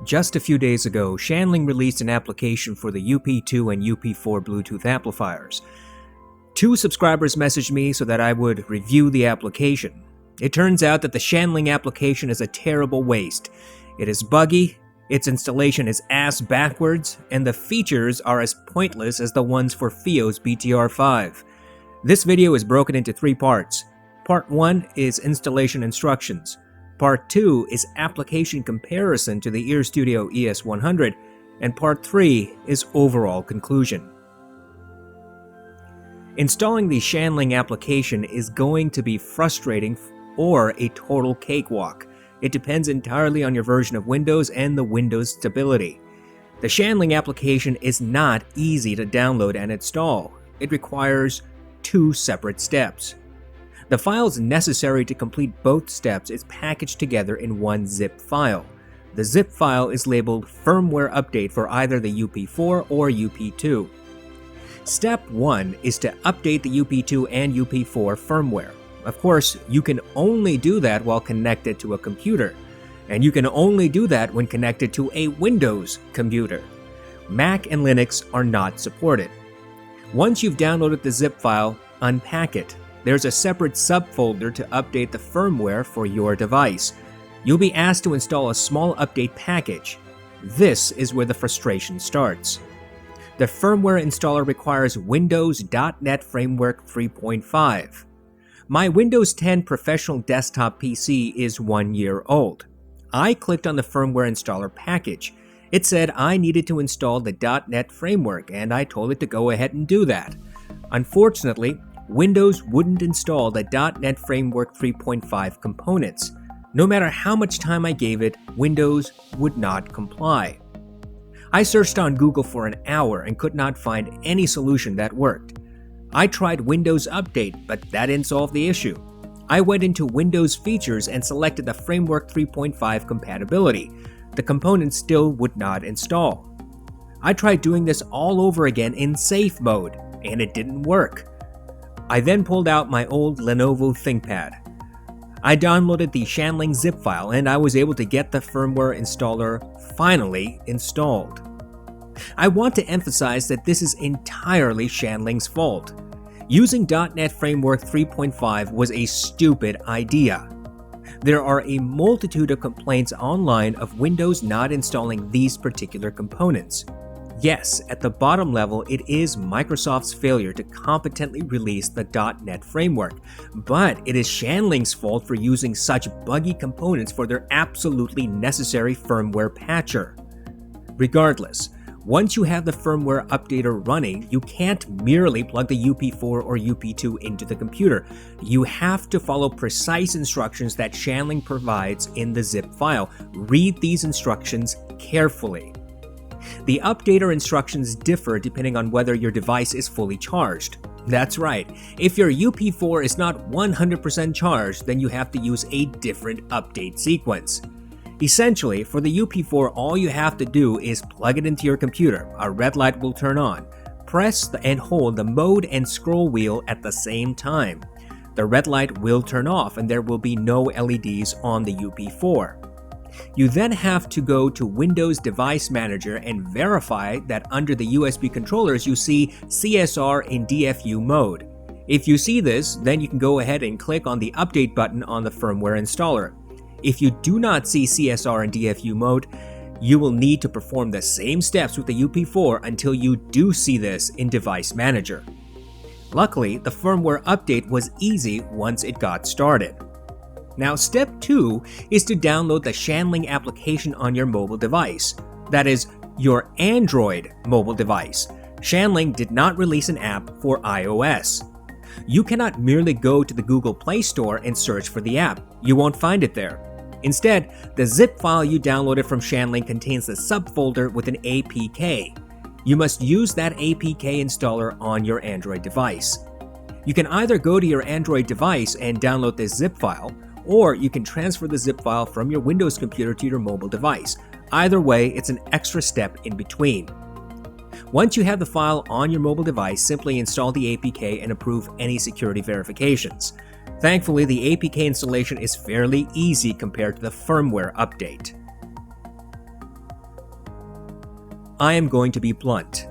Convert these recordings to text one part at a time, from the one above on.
Just a few days ago, Shanling released an application for the UP2 and UP4 Bluetooth amplifiers. 2 subscribers messaged me so that I would review the application. It turns out that the Shanling application is a terrible waste. It is buggy, its installation is ass backwards, and the features are as pointless as the ones for FiO's BTR5. This video is broken into 3 parts. Part 1 is installation instructions. Part 2 is application comparison to the Earstudio ES100, and Part 3 is overall conclusion. Installing the Shanling application is going to be frustrating or a total cakewalk. It depends entirely on your version of Windows and the Windows stability. The Shanling application is not easy to download and install. It requires 2 separate steps. The files necessary to complete both steps is packaged together in one zip file. The zip file is labeled firmware update for either the UP4 or UP2. Step 1 is to update the UP2 and UP4 firmware. Of course, you can only do that while connected to a computer, and you can only do that when connected to a Windows computer. Mac and Linux are not supported. Once you've downloaded the zip file, unpack it. There's a separate subfolder to update the firmware for your device. You'll be asked to install a small update package. This is where the frustration starts. The firmware installer requires Windows.NET Framework 3.5. My Windows 10 professional desktop PC is 1 year old. I clicked on the firmware installer package. It said I needed to install the .NET framework, and I told it to go ahead and do that. Unfortunately, Windows wouldn't install the .NET Framework 3.5 components. No matter how much time I gave it, Windows would not comply. I searched on Google for an hour and could not find any solution that worked. I tried Windows Update, but that didn't solve the issue. I went into Windows Features and selected the Framework 3.5 compatibility. The components still would not install. I tried doing this all over again in safe mode, and it didn't work. I then pulled out my old Lenovo ThinkPad. I downloaded the Shanling zip file and I was able to get the firmware installer finally installed. I want to emphasize that this is entirely Shanling's fault. Using .NET Framework 3.5 was a stupid idea. There are a multitude of complaints online of Windows not installing these particular components. Yes, at the bottom level, it is Microsoft's failure to competently release the .NET framework, but it is Shanling's fault for using such buggy components for their absolutely necessary firmware patcher. Regardless, once you have the firmware updater running, you can't merely plug the UP4 or UP2 into the computer. You have to follow precise instructions that Shanling provides in the zip file. Read these instructions carefully. The updater instructions differ depending on whether your device is fully charged. That's right, if your UP4 is not 100% charged, then you have to use a different update sequence. Essentially, for the UP4, all you have to do is plug it into your computer. A red light will turn on. Press and hold the mode and scroll wheel at the same time. The red light will turn off and there will be no LEDs on the UP4. You then have to go to Windows Device Manager and verify that under the USB controllers you see CSR in DFU mode. If you see this, then you can go ahead and click on the Update button on the firmware installer. If you do not see CSR in DFU mode, you will need to perform the same steps with the UP4 until you do see this in Device Manager. Luckily, the firmware update was easy once it got started. Now, step 2 is to download the Shanling application on your mobile device. That is, your Android mobile device. Shanling did not release an app for iOS. You cannot merely go to the Google Play Store and search for the app. You won't find it there. Instead, the zip file you downloaded from Shanling contains the subfolder with an APK. You must use that APK installer on your Android device. You can either go to your Android device and download this zip file, or you can transfer the zip file from your Windows computer to your mobile device. Either way, it's an extra step in between. Once you have the file on your mobile device, simply install the APK and approve any security verifications. Thankfully, the APK installation is fairly easy compared to the firmware update. I am going to be blunt.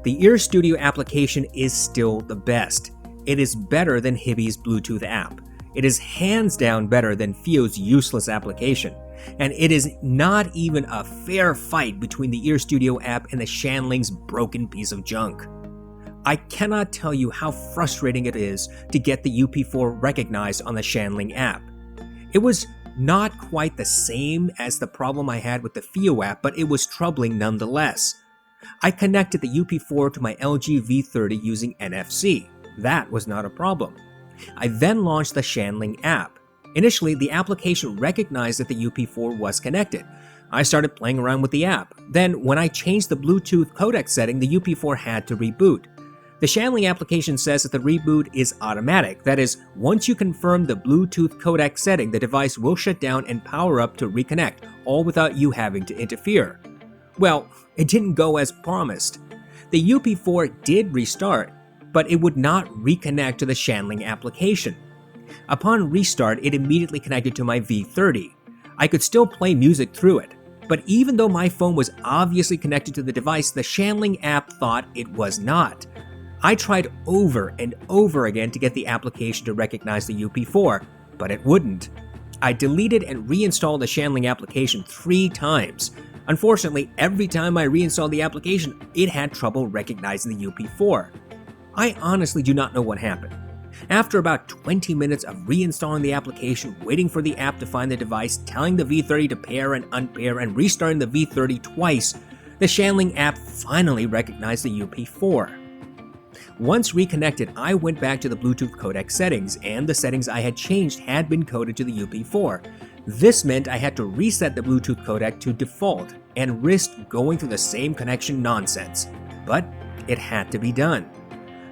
The Ear Studio application is still the best. It is better than Hibi's Bluetooth app. It is hands down better than Fio's useless application. And it is not even a fair fight between the Ear Studio app and the Shanling's broken piece of junk. I cannot tell you how frustrating it is to get the UP4 recognized on the Shanling app. It was not quite the same as the problem I had with the Fio app, but it was troubling nonetheless. I connected the UP4 to my LG V30 using NFC. That was not a problem. I then launched the Shanling app. Initially, the application recognized that the UP4 was connected. I started playing around with the app. Then, when I changed the Bluetooth codec setting, the UP4 had to reboot. The Shanling application says that the reboot is automatic. That is, once you confirm the Bluetooth codec setting, the device will shut down and power up to reconnect, all without you having to interfere. Well, it didn't go as promised. The UP4 did restart, but it would not reconnect to the Shanling application. Upon restart, it immediately connected to my V30. I could still play music through it, but even though my phone was obviously connected to the device, the Shanling app thought it was not. I tried over and over again to get the application to recognize the UP4, but it wouldn't. I deleted and reinstalled the Shanling application 3 times. Unfortunately, every time I reinstalled the application, it had trouble recognizing the UP4. I honestly do not know what happened. After about 20 minutes of reinstalling the application, waiting for the app to find the device, telling the V30 to pair and unpair, and restarting the V30 twice, the Shanling app finally recognized the UP4. Once reconnected, I went back to the Bluetooth codec settings, and the settings I had changed had been coded to the UP4. This meant I had to reset the Bluetooth codec to default and risked going through the same connection nonsense. But it had to be done.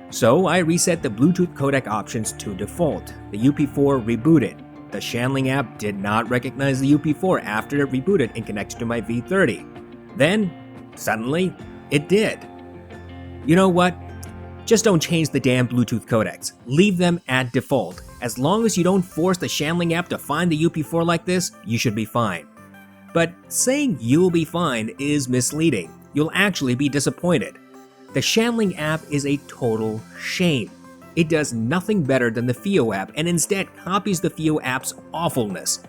So I reset the Bluetooth codec options to default. The UP4 rebooted. The Shanling app did not recognize the UP4 after it rebooted and connected to my V30. Then, suddenly, it did. You know what? Just don't change the damn Bluetooth codecs. Leave them at default. As long as you don't force the Shanling app to find the UP4 like this, you should be fine. But saying you'll be fine is misleading. You'll actually be disappointed. The Shanling app is a total shame. It does nothing better than the Fio app and instead copies the Fio app's awfulness.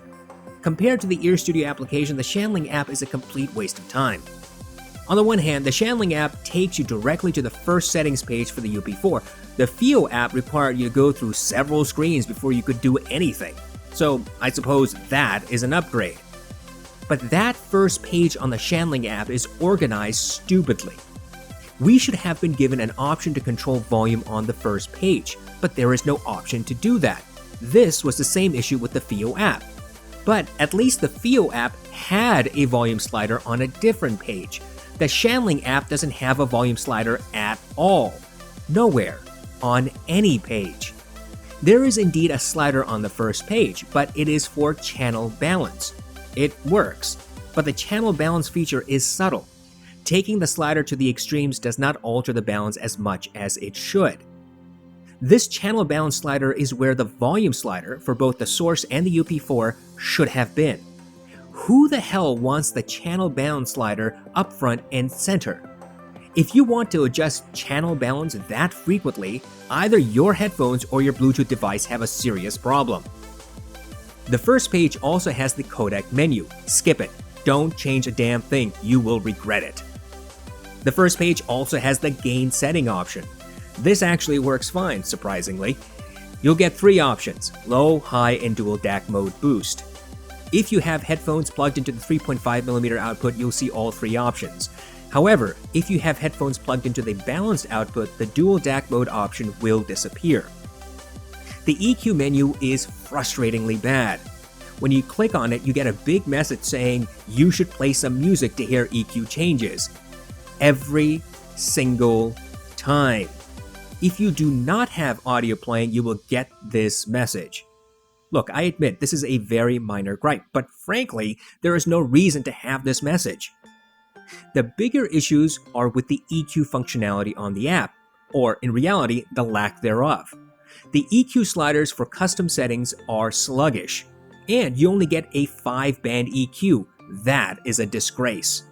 Compared to the Ear Studio application, the Shanling app is a complete waste of time. On the one hand, the Shanling app takes you directly to the first settings page for the UP4. The Fio app required you to go through several screens before you could do anything. So I suppose that is an upgrade. But that first page on the Shanling app is organized stupidly. We should have been given an option to control volume on the first page, but there is no option to do that. This was the same issue with the Fio app. But at least the Fio app had a volume slider on a different page. The Shanling app doesn't have a volume slider at all. Nowhere. On any page. There is indeed a slider on the first page, but it is for channel balance. It works, but the channel balance feature is subtle. Taking the slider to the extremes does not alter the balance as much as it should. This channel balance slider is where the volume slider for both the source and the UP4 should have been. Who the hell wants the channel balance slider up front and center? If you want to adjust channel balance that frequently, either your headphones or your Bluetooth device have a serious problem. The first page also has the codec menu. Skip it. Don't change a damn thing. You will regret it. The first page also has the gain setting option. This actually works fine, surprisingly. You'll get 3 options: low, high, and dual DAC mode boost. If you have headphones plugged into the 3.5mm output, you'll see all 3 options. However, if you have headphones plugged into the balanced output, the dual DAC mode option will disappear. The EQ menu is frustratingly bad. When you click on it, you get a big message saying you should play some music to hear EQ changes. Every single time. If you do not have audio playing, you will get this message. Look, I admit this is a very minor gripe, but frankly, there is no reason to have this message. The bigger issues are with the EQ functionality on the app, or in reality, the lack thereof. The EQ sliders for custom settings are sluggish, and you only get a 5-band EQ. That is a disgrace.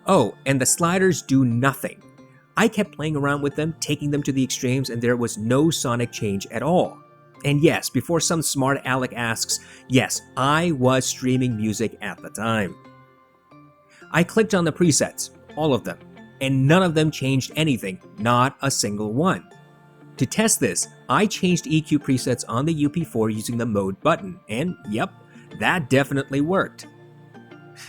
Oh, and the sliders do nothing. I kept playing around with them, taking them to the extremes, and there was no sonic change at all. And yes, before some smart aleck asks, yes, I was streaming music at the time. I clicked on the presets, all of them, and none of them changed anything, not a single one. To test this, I changed EQ presets on the UP4 using the mode button, and yep, that definitely worked.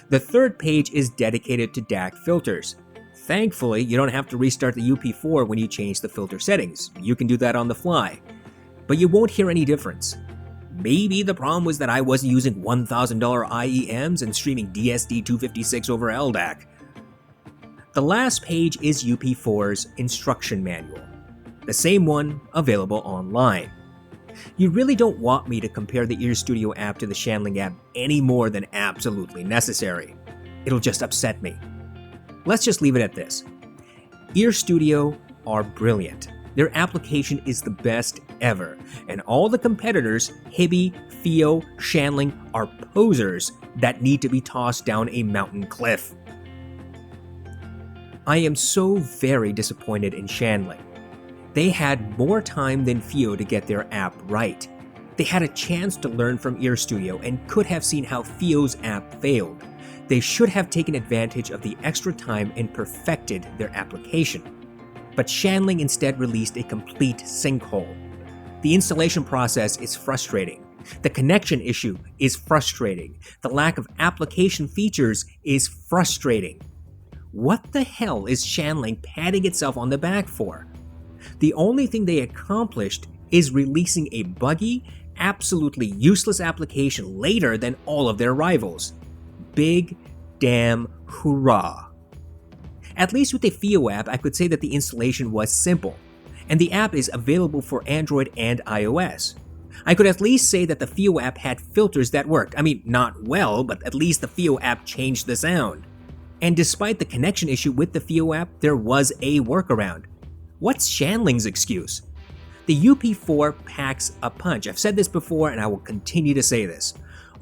The third page is dedicated to DAC filters. Thankfully, you don't have to restart the UP4 when you change the filter settings. You can do that on the fly. But you won't hear any difference. Maybe the problem was that I wasn't using $1,000 IEMs and streaming DSD 256 over LDAC. The last page is UP4's instruction manual, the same one available online. You really don't want me to compare the Ear Studio app to the Shanling app any more than absolutely necessary. It'll just upset me. Let's just leave it at this. Ear Studio are brilliant. Their application is the best ever, and all the competitors, hibi, FIO, Shanling, are posers that need to be tossed down a mountain cliff. I am so very disappointed in Shanling. They had more time than FIO to get their app right. They had a chance to learn from Ear Studio and could have seen how FIO's app failed. They should have taken advantage of the extra time and perfected their application. But Shanling instead released a complete sinkhole. The installation process is frustrating. The connection issue is frustrating. The lack of application features is frustrating. What the hell is Shanling patting itself on the back for? The only thing they accomplished is releasing a buggy, absolutely useless application later than all of their rivals. Big damn hurrah. At least with the FIO app, I could say that the installation was simple, and the app is available for Android and iOS. I could at least say that the FIO app had filters that worked. I mean, not well, but at least the FIO app changed the sound. And despite the connection issue with the FIO app, there was a workaround. What's Shanling's excuse? The UP4 packs a punch. I've said this before and I will continue to say this.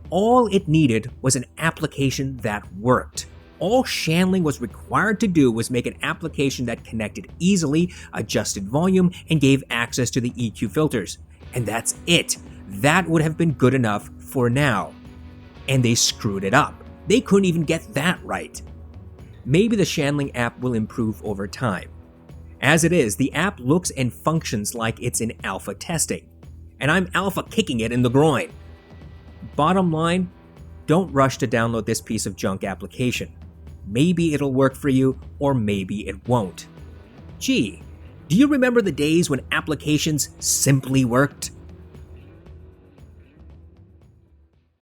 All it needed was an application that worked. All Shanling was required to do was make an application that connected easily, adjusted volume, and gave access to the EQ filters. And that's it. That would have been good enough for now. And they screwed it up. They couldn't even get that right. Maybe the Shanling app will improve over time. As it is, the app looks and functions like it's in alpha testing. And I'm alpha kicking it in the groin. Bottom line, don't rush to download this piece of junk application. Maybe it'll work for you, or maybe it won't. Gee, do you remember the days when applications simply worked?